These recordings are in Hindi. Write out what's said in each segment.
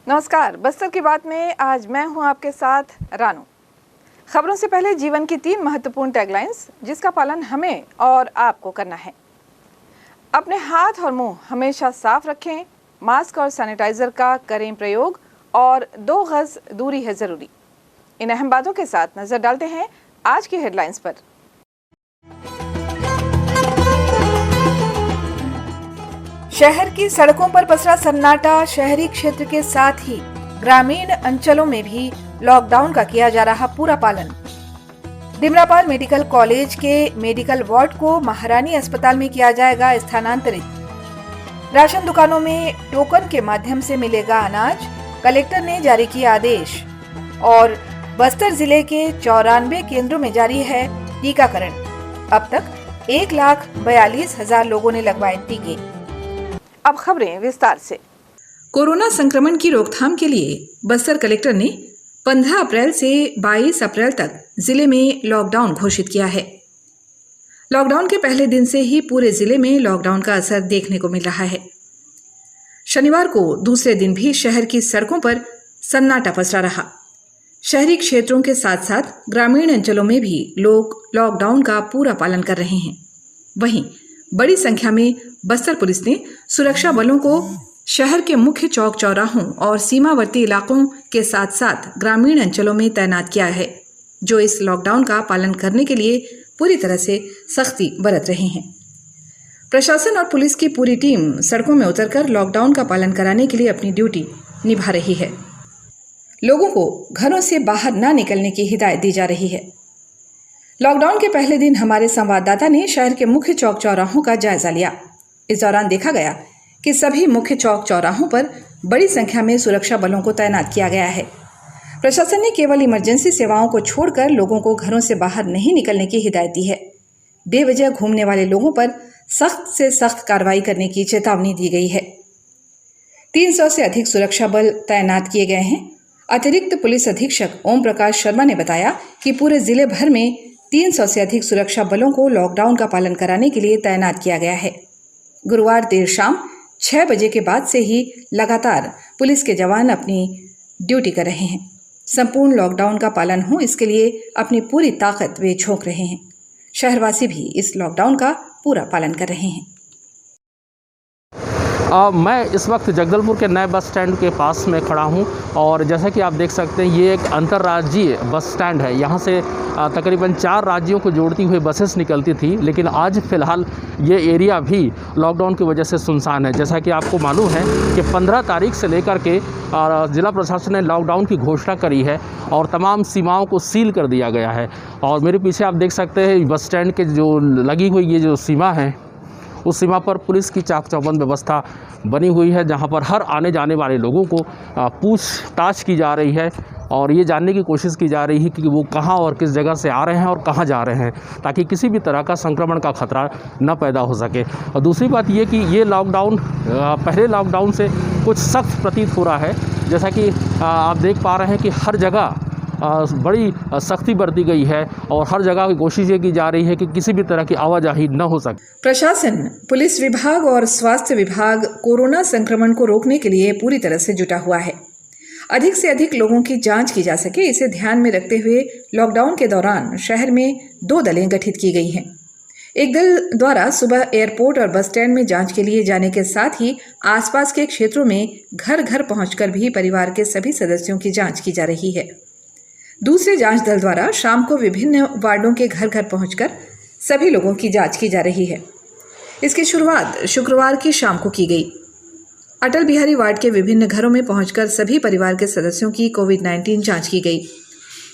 नमस्कार, बस्तर की बात में आज मैं हूं आपके साथ रानू। खबरों से पहले जीवन की 3 महत्वपूर्ण टैगलाइंस जिसका पालन हमें और आपको करना है। अपने हाथ और मुंह हमेशा साफ रखें, मास्क और सैनिटाइजर का करें प्रयोग और 2 गज दूरी है जरूरी। इन अहम बातों के साथ नजर डालते हैं आज की हेडलाइंस पर। शहर की सड़कों पर पसरा सन्नाटा, शहरी क्षेत्र के साथ ही ग्रामीण अंचलों में भी लॉकडाउन का किया जा रहा पूरा पालन। डिमरापाल मेडिकल कॉलेज के मेडिकल वार्ड को महारानी अस्पताल में किया जाएगा स्थानांतरित। राशन दुकानों में टोकन के माध्यम से मिलेगा अनाज, कलेक्टर ने जारी किया आदेश। और बस्तर जिले के 94 केंद्रों में जारी है टीकाकरण। अब तक 1,42,000 लोगों ने लगवाए टीके। अब खबरें विस्तार से। कोरोना संक्रमण की रोकथाम के लिए बस्तर कलेक्टर ने 15 अप्रैल से 22 अप्रैल तक जिले में लॉकडाउन घोषित किया है। लॉकडाउन के पहले दिन से ही पूरे जिले में लॉकडाउन का असर देखने को मिल रहा है। शनिवार को दूसरे दिन भी शहर की सड़कों पर सन्नाटा पसरा रहा। शहरी क्षेत्रों के साथ साथ ग्रामीण अंचलों में भी लोग लॉकडाउन का पूरा पालन कर रहे हैं। वहीं बड़ी संख्या में बस्तर पुलिस ने सुरक्षा बलों को शहर के मुख्य चौक चौराहों और सीमावर्ती इलाकों के साथ साथ ग्रामीण अंचलों में तैनात किया है, जो इस लॉकडाउन का पालन करने के लिए पूरी तरह से सख्ती बरत रहे हैं। प्रशासन और पुलिस की पूरी टीम सड़कों में उतरकर लॉकडाउन का पालन कराने के लिए अपनी ड्यूटी निभा रही है। लोगों को घरों से बाहर न निकलने की हिदायत दी जा रही है। लॉकडाउन के पहले दिन हमारे संवाददाता ने शहर के मुख्य चौक चौराहों का जायजा लिया। इस दौरान देखा गया कि सभी मुख्य चौक चौराहों पर बड़ी संख्या में सुरक्षा बलों को तैनात किया गया है। प्रशासन ने केवल इमरजेंसी सेवाओं को छोड़कर लोगों को घरों से बाहर नहीं निकलने की हिदायत दी है। बेवजह घूमने वाले लोगों पर सख्त से सख्त कार्रवाई करने की चेतावनी दी गई है। 300 से अधिक सुरक्षा बल तैनात किए गए हैं। अतिरिक्त पुलिस अधीक्षक ओम प्रकाश शर्मा ने बताया कि पूरे जिले भर में 300 से अधिक सुरक्षा बलों को लॉकडाउन का पालन कराने के लिए तैनात किया गया है। गुरुवार देर शाम 6 बजे के बाद से ही लगातार पुलिस के जवान अपनी ड्यूटी कर रहे हैं। संपूर्ण लॉकडाउन का पालन हो, इसके लिए अपनी पूरी ताकत वे झोंक रहे हैं। शहरवासी भी इस लॉकडाउन का पूरा पालन कर रहे हैं। मैं इस वक्त जगदलपुर के नए बस स्टैंड के पास में खड़ा हूं और जैसा कि आप देख सकते हैं ये एक अंतर्राज्यीय बस स्टैंड है। यहां से तकरीबन 4 राज्यों को जोड़ती हुई बसेस निकलती थी, लेकिन आज फ़िलहाल ये एरिया भी लॉकडाउन की वजह से सुनसान है। जैसा कि आपको मालूम है कि 15 तारीख से लेकर के ज़िला प्रशासन ने लॉकडाउन की घोषणा करी है और तमाम सीमाओं को सील कर दिया गया है। और मेरे पीछे आप देख सकते हैं बस स्टैंड के जो लगी हुई ये जो सीमा है, उस सीमा पर पुलिस की चाक चौबंद व्यवस्था बनी हुई है, जहां पर हर आने जाने वाले लोगों को पूछताछ की जा रही है और ये जानने की कोशिश की जा रही है कि वो कहां और किस जगह से आ रहे हैं और कहां जा रहे हैं, ताकि किसी भी तरह का संक्रमण का खतरा न पैदा हो सके। और दूसरी बात ये कि ये लॉकडाउन पहले लॉकडाउन से कुछ सख्त प्रतीत हो रहा है। जैसा कि आप देख पा रहे हैं कि हर जगह बड़ी सख्ती बरती गई है और हर जगह की कोशिश ये की जा रही है कि किसी भी तरह की आवाजाही न हो सके। प्रशासन, पुलिस विभाग और स्वास्थ्य विभाग कोरोना संक्रमण को रोकने के लिए पूरी तरह से जुटा हुआ है। अधिक से अधिक लोगों की जांच की जा सके, इसे ध्यान में रखते हुए लॉकडाउन के दौरान शहर में 2 दलें गठित की गई हैं। एक दल द्वारा सुबह एयरपोर्ट और बस स्टैंड में जांच के लिए जाने के साथ ही आसपास के क्षेत्रों में घर घर पहुंचकर भी परिवार के सभी सदस्यों की जांच की जा रही है। दूसरे जांच दल द्वारा शाम को विभिन्न वार्डों के घर घर पहुंचकर सभी लोगों की जांच की जा रही है। इसकी शुरुआत शुक्रवार की शाम को की गई। अटल बिहारी वार्ड के विभिन्न घरों में पहुंचकर सभी परिवार के सदस्यों की कोविड-19 जांच की गई।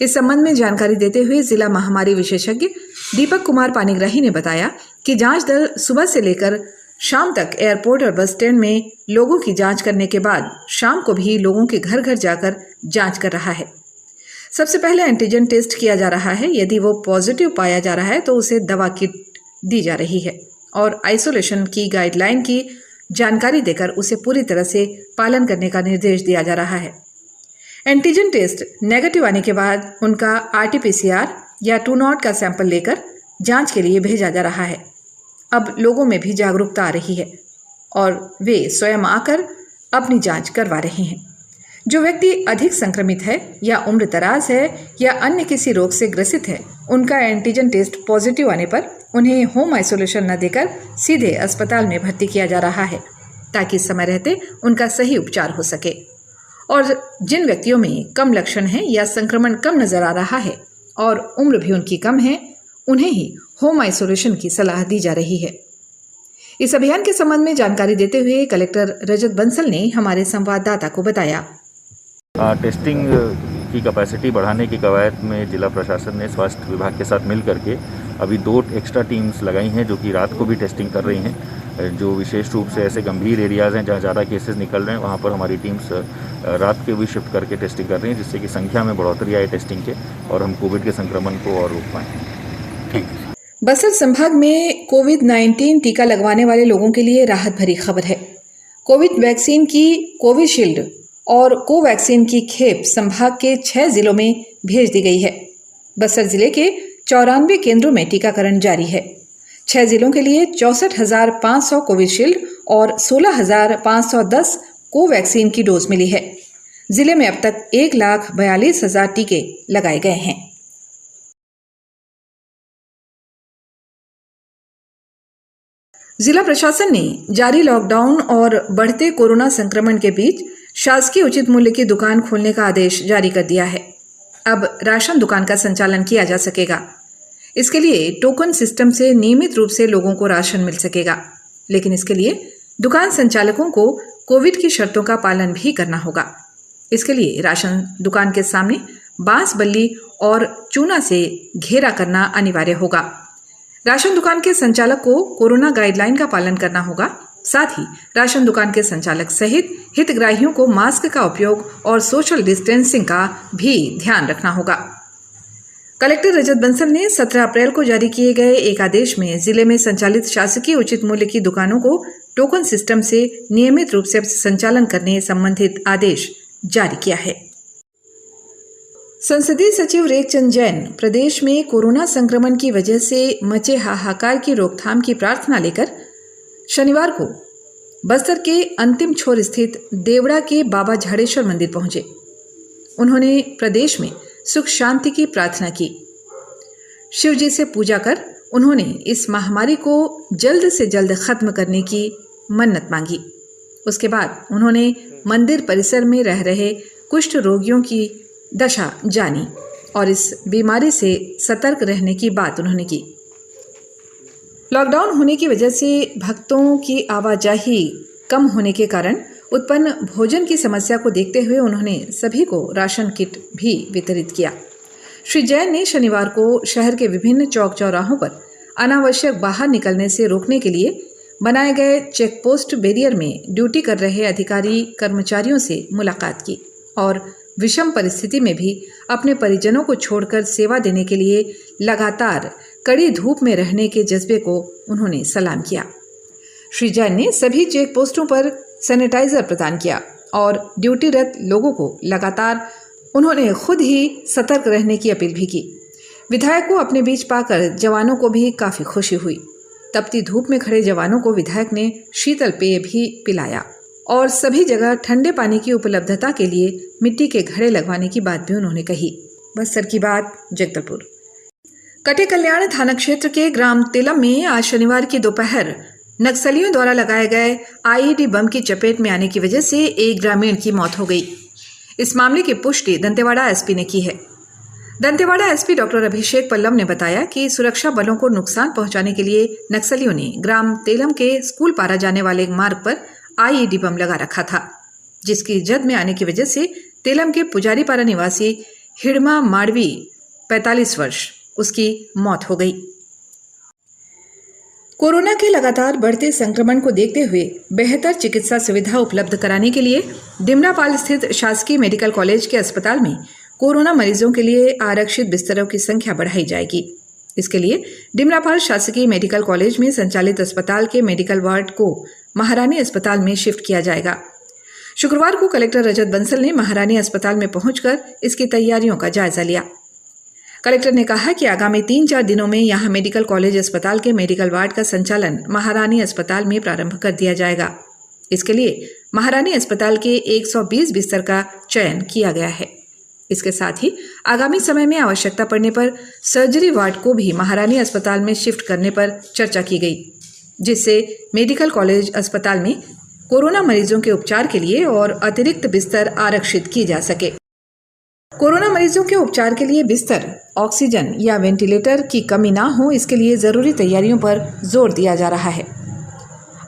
इस संबंध में जानकारी देते हुए जिला महामारी विशेषज्ञ दीपक कुमार पानीग्राही ने बताया कि जांच दल सुबह से लेकर शाम तक एयरपोर्ट और बस स्टैंड में लोगों की जांच करने के बाद शाम को भी लोगों के घर घर जाकर जांच कर रहा है। सबसे पहले एंटीजन टेस्ट किया जा रहा है। यदि वो पॉजिटिव पाया जा रहा है तो उसे दवा किट दी जा रही है और आइसोलेशन की गाइडलाइन की जानकारी देकर उसे पूरी तरह से पालन करने का निर्देश दिया जा रहा है। एंटीजन टेस्ट नेगेटिव आने के बाद उनका RT-PCR या 2 का सैंपल लेकर जांच के लिए भेजा जा रहा है। अब लोगों में भी जागरूकता आ रही है और वे स्वयं आकर अपनी जांच करवा रहे हैं। जो व्यक्ति अधिक संक्रमित है या उम्र दराज है या अन्य किसी रोग से ग्रसित है, उनका एंटीजन टेस्ट पॉजिटिव आने पर उन्हें होम आइसोलेशन न देकर सीधे अस्पताल में भर्ती किया जा रहा है, ताकि समय रहते उनका सही उपचार हो सके। और जिन व्यक्तियों में कम लक्षण हैं या संक्रमण कम नजर आ रहा है और उम्र भी उनकी कम है, उन्हें ही होम आइसोलेशन की सलाह दी जा रही है। इस अभियान के संबंध में जानकारी देते हुए कलेक्टर रजत बंसल ने हमारे संवाददाता को बताया। टेस्टिंग की कैपेसिटी बढ़ाने की कवायद में जिला प्रशासन ने स्वास्थ्य विभाग के साथ मिल करके अभी 2 एक्स्ट्रा टीम्स लगाई हैं, जो कि रात को भी टेस्टिंग कर रही हैं। जो विशेष रूप से ऐसे गंभीर एरियाज़ हैं जहाँ ज़्यादा केसेस निकल रहे हैं, वहाँ पर हमारी टीम्स रात के भी शिफ्ट करके टेस्टिंग कर रही हैं, जिससे कि संख्या में बढ़ोतरी आए टेस्टिंग के और हम कोविड के संक्रमण को और रोक पाएँ। ठीक। बस्तर संभाग में कोविड-19 टीका लगवाने वाले लोगों के लिए राहत भरी खबर है। कोविड वैक्सीन की कोविशील्ड और कोवैक्सीन की खेप संभाग के 6 जिलों में भेज दी गई है। बस्तर जिले के 94 केंद्रों में टीकाकरण जारी है। 6 जिलों के लिए 64,500 कोविशील्ड और 16,510 कोवैक्सीन की डोज मिली है। जिले में अब तक 1,42,000 टीके लगाए गए हैं। जिला प्रशासन ने जारी लॉकडाउन और बढ़ते कोरोना संक्रमण के बीच शासकीय उचित मूल्य की दुकान खोलने का आदेश जारी कर दिया है। अब राशन दुकान का संचालन किया जा सकेगा। इसके लिए टोकन सिस्टम से नियमित रूप से लोगों को राशन मिल सकेगा, लेकिन इसके लिए दुकान संचालकों को कोविड की शर्तों का पालन भी करना होगा। इसके लिए राशन दुकान के सामने बांस बल्ली और चूना से घेरा करना अनिवार्य होगा। राशन दुकान के संचालक को कोरोना गाइडलाइन का पालन करना होगा। साथ ही राशन दुकान के संचालक सहित हितग्राहियों को मास्क का उपयोग और सोशल डिस्टेंसिंग का भी ध्यान रखना होगा। कलेक्टर रजत बंसल ने 17 अप्रैल को जारी किए गए एक आदेश में जिले में संचालित शासकीय उचित मूल्य की दुकानों को टोकन सिस्टम से नियमित रूप से संचालन करने संबंधित आदेश जारी किया है। संसदीय सचिव रेखचंद जैन प्रदेश में कोरोना संक्रमण की वजह से मचे हाहाकार की रोकथाम की प्रार्थना लेकर शनिवार को बस्तर के अंतिम छोर स्थित देवड़ा के बाबा झाड़ेश्वर मंदिर पहुंचे। उन्होंने प्रदेश में सुख शांति की प्रार्थना की। शिव जी से पूजा कर उन्होंने इस महामारी को जल्द से जल्द खत्म करने की मन्नत मांगी। उसके बाद उन्होंने मंदिर परिसर में रह रहे कुष्ठ रोगियों की दशा जानी और इस बीमारी से सतर्क रहने की बात उन्होंने की। लॉकडाउन होने की वजह से भक्तों की आवाजाही कम होने के कारण उत्पन्न भोजन की समस्या को देखते हुए उन्होंने सभी को राशन किट भी वितरित किया। श्री जैन ने शनिवार को शहर के विभिन्न चौक चौराहों पर अनावश्यक बाहर निकलने से रोकने के लिए बनाए गए चेक पोस्ट बैरियर में ड्यूटी कर रहे अधिकारी कर्मचारियों से मुलाकात की और विषम परिस्थिति में भी अपने परिजनों को छोड़कर सेवा देने के लिए लगातार कड़ी धूप में रहने के जज्बे को उन्होंने सलाम किया। श्री जैन ने सभी चेक पोस्टों पर सैनिटाइजर प्रदान किया और ड्यूटीरत लोगों को लगातार उन्होंने खुद ही सतर्क रहने की अपील भी की। विधायक को अपने बीच पाकर जवानों को भी काफी खुशी हुई। तपती धूप में खड़े जवानों को विधायक ने शीतल पेय भी पिलाया और सभी जगह ठंडे पानी की उपलब्धता के लिए मिट्टी के घड़े लगवाने की बात भी उन्होंने कही। बस्तर की बात जगदलपुर। कटे कल्याण थाना क्षेत्र के ग्राम तेलम में आज शनिवार की दोपहर नक्सलियों द्वारा लगाए गए आईईडी बम की चपेट में आने की वजह से एक ग्रामीण की मौत हो गई। इस मामले की पुष्टि दंतेवाड़ा एसपी ने की है। दंतेवाड़ा एसपी डॉक्टर अभिषेक पल्लव ने बताया कि सुरक्षा बलों को नुकसान पहुंचाने के लिए नक्सलियों ने ग्राम तेलम के स्कूल पारा जाने वाले मार्ग पर आईईडी बम लगा रखा था, जिसकी जद में आने की वजह से तेलम के पुजारी पारा निवासी हिड़मा माड़वी 45 वर्ष उसकी मौत हो गई। कोरोना के लगातार बढ़ते संक्रमण को देखते हुए बेहतर चिकित्सा सुविधा उपलब्ध कराने के लिए डिमरापाल स्थित शासकीय मेडिकल कॉलेज के अस्पताल में कोरोना मरीजों के लिए आरक्षित बिस्तरों की संख्या बढ़ाई जाएगी। इसके लिए डिमरापाल शासकीय मेडिकल कॉलेज में संचालित अस्पताल के मेडिकल वार्ड को महारानी अस्पताल में शिफ्ट किया जाएगा। शुक्रवार को कलेक्टर रजत बंसल ने महारानी अस्पताल में पहुंचकर इसकी तैयारियों का जायजा लिया। कलेक्टर ने कहा कि आगामी 3-4 दिनों में यहां मेडिकल कॉलेज अस्पताल के मेडिकल वार्ड का संचालन महारानी अस्पताल में प्रारंभ कर दिया जाएगा। इसके लिए महारानी अस्पताल के 120 बिस्तर का चयन किया गया है। इसके साथ ही आगामी समय में आवश्यकता पड़ने पर सर्जरी वार्ड को भी महारानी अस्पताल में शिफ्ट करने पर चर्चा की गई, जिससे मेडिकल कॉलेज अस्पताल में कोरोना मरीजों के उपचार के लिए और अतिरिक्त बिस्तर आरक्षित किए जा सके। कोरोना मरीजों के उपचार के लिए बिस्तर, ऑक्सीजन या वेंटिलेटर की कमी ना हो, इसके लिए जरूरी तैयारियों पर जोर दिया जा रहा है।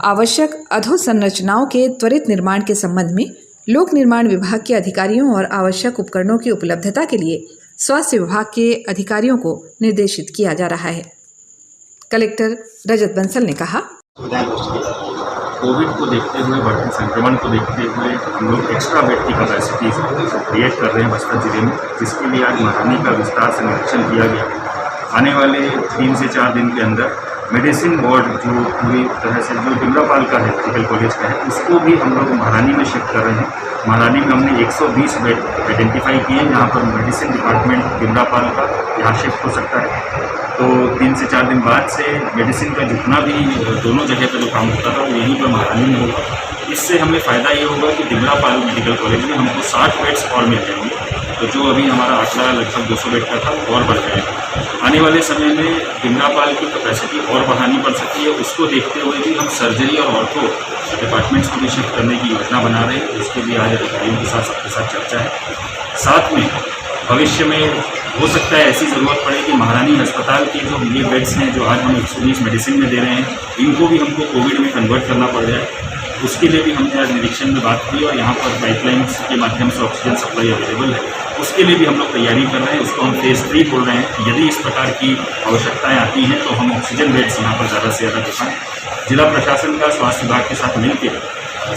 आवश्यक अधोसंरचनाओं के त्वरित निर्माण के संबंध में लोक निर्माण विभाग के अधिकारियों और आवश्यक उपकरणों की उपलब्धता के लिए स्वास्थ्य विभाग के अधिकारियों को निर्देशित किया जा रहा है। कलेक्टर रजत बंसल ने कहा, कोविड को देखते हुए, बढ़ते संक्रमण को देखते हुए हम लोग एक्स्ट्रा बेड की कैपेसिटी क्रिएट कर रहे हैं बस्तर जिले में, जिसके लिए आज महारानी का विस्तार से निरीक्षण किया गया। आने वाले 3 से 4 दिन के अंदर मेडिसिन वार्ड जो पूरी तरह से जो डिमरापाल का है, मेडिकल कॉलेज का है, उसको भी हम लोग महारानी में शिफ्ट कर रहे हैं। महारानी में हमने 120 बेड आइडेंटिफाई किए हैं, जहाँ पर मेडिसिन डिपार्टमेंट डिमरापाल का यहाँ शिफ्ट हो सकता है। तो 3 से 4 दिन बाद से मेडिसिन का जितना भी दोनों जगह पर जो काम होता था वो यहीं पर महारानी में होगा। इससे हमें फ़ायदा ये होगा कि डिमरापाल मेडिकल कॉलेज में हमको 60 बेड्स और मिल जाएंगे, तो जो अभी हमारा आंकड़ा लगभग 200 बेड का था वो और बढ़ जाएगा। आने वाले समय में डिमरापाल की कैपेसिटी और बढ़ानी पड़ सकती है। उसको देखते हुए भी हम सर्जरी और ऑर्थो डिपार्टमेंट्स को भी शिफ्ट करने की योजना बना रहे हैं। उसके लिए आज अधिकारियों के साथ सबके साथ चर्चा है। साथ में भविष्य में हो सकता है ऐसी ज़रूरत पड़े कि महारानी अस्पताल के जो ये बेड्स हैं जो आज हम 120 मेडिसिन में दे रहे हैं, इनको भी हमको कोविड में कन्वर्ट करना पड़ जाए। उसके लिए भी हमने आज निरीक्षण में बात की और यहाँ पर पाइपलाइन्स के माध्यम से ऑक्सीजन सप्लाई अवेलेबल है। उसके लिए भी हम लोग तैयारी कर रहे हैं। उसको हम फेज़ 3 बोल रहे हैं। यदि इस प्रकार की आवश्यकताएं आती हैं तो हम ऑक्सीजन बेड्स यहाँ पर ज़्यादा से ज़्यादा दिखाएँ। जिला प्रशासन का स्वास्थ्य विभाग के साथ मिलकर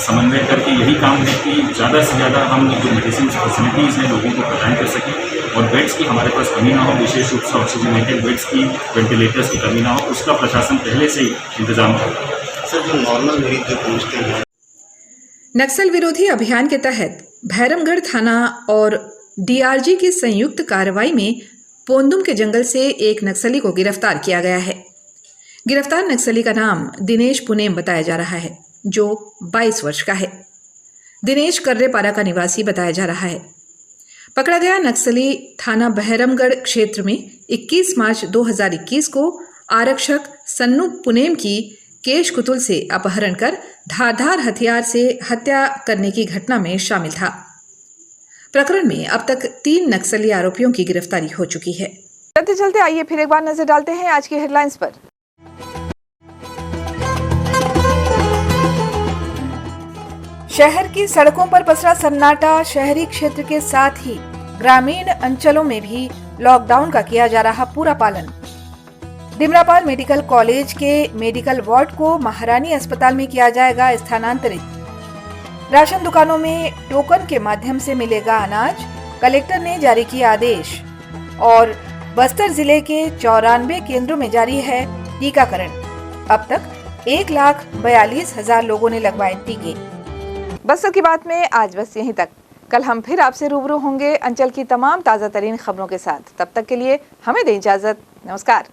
समन्वय करके यही काम है कि ज़्यादा से ज़्यादा हम जो मेडिसिन फैसिलिटीज़ हैं लोगों को प्रदान कर सकें और बेड्स की हमारे पास कमी ना हो, विशेष रूप से ऑक्सीजनेटेड बेड्स की, वेंटिलेटर्स की कमी ना हो, उसका प्रशासन पहले से ही इंतजाम करे। सर, जो नॉर्मल मरीज जो पहुँचते हैं, नक्सल विरोधी अभियान के तहत भैरमगढ़ थाना और डीआरजी की संयुक्त कार्रवाई में पोंदुम के जंगल से एक नक्सली को गिरफ्तार किया गया है। गिरफ्तार नक्सली का नाम दिनेश पुनेम बताया जा रहा है, जो 22 वर्ष का है। दिनेश कर्रेपारा का निवासी बताया जा रहा है। पकड़ा गया नक्सली थाना बहरमगढ़ क्षेत्र में 21 मार्च 2021 को आरक्षक सन्नू पुनेम की केश कुतुल से अपहरण कर धारदार हथियार से हत्या करने की घटना में शामिल था। प्रकरण में अब तक 3 नक्सली आरोपियों की गिरफ्तारी हो चुकी है। चलते चलते आइए फिर एक बार नजर डालते हैं आज की हेडलाइंस पर। शहर की सड़कों पर पसरा सन्नाटा, शहरी क्षेत्र के साथ ही ग्रामीण अंचलों में भी लॉकडाउन का किया जा रहा पूरा पालन। डिमरापाल मेडिकल कॉलेज के मेडिकल वार्ड को महारानी अस्पताल में किया जाएगा स्थानांतरित। राशन दुकानों में टोकन के माध्यम से मिलेगा अनाज, कलेक्टर ने जारी किया आदेश। और बस्तर जिले के 94 केंद्रों में जारी है टीकाकरण। अब तक 1,42,000 लोगों ने लगवाए टीके। बस्तर की बात में आज बस यहीं तक। कल हम फिर आपसे रूबरू होंगे अंचल की तमाम ताज़ा तरीन खबरों के साथ। तब तक के लिए हमें दें इजाजत। नमस्कार।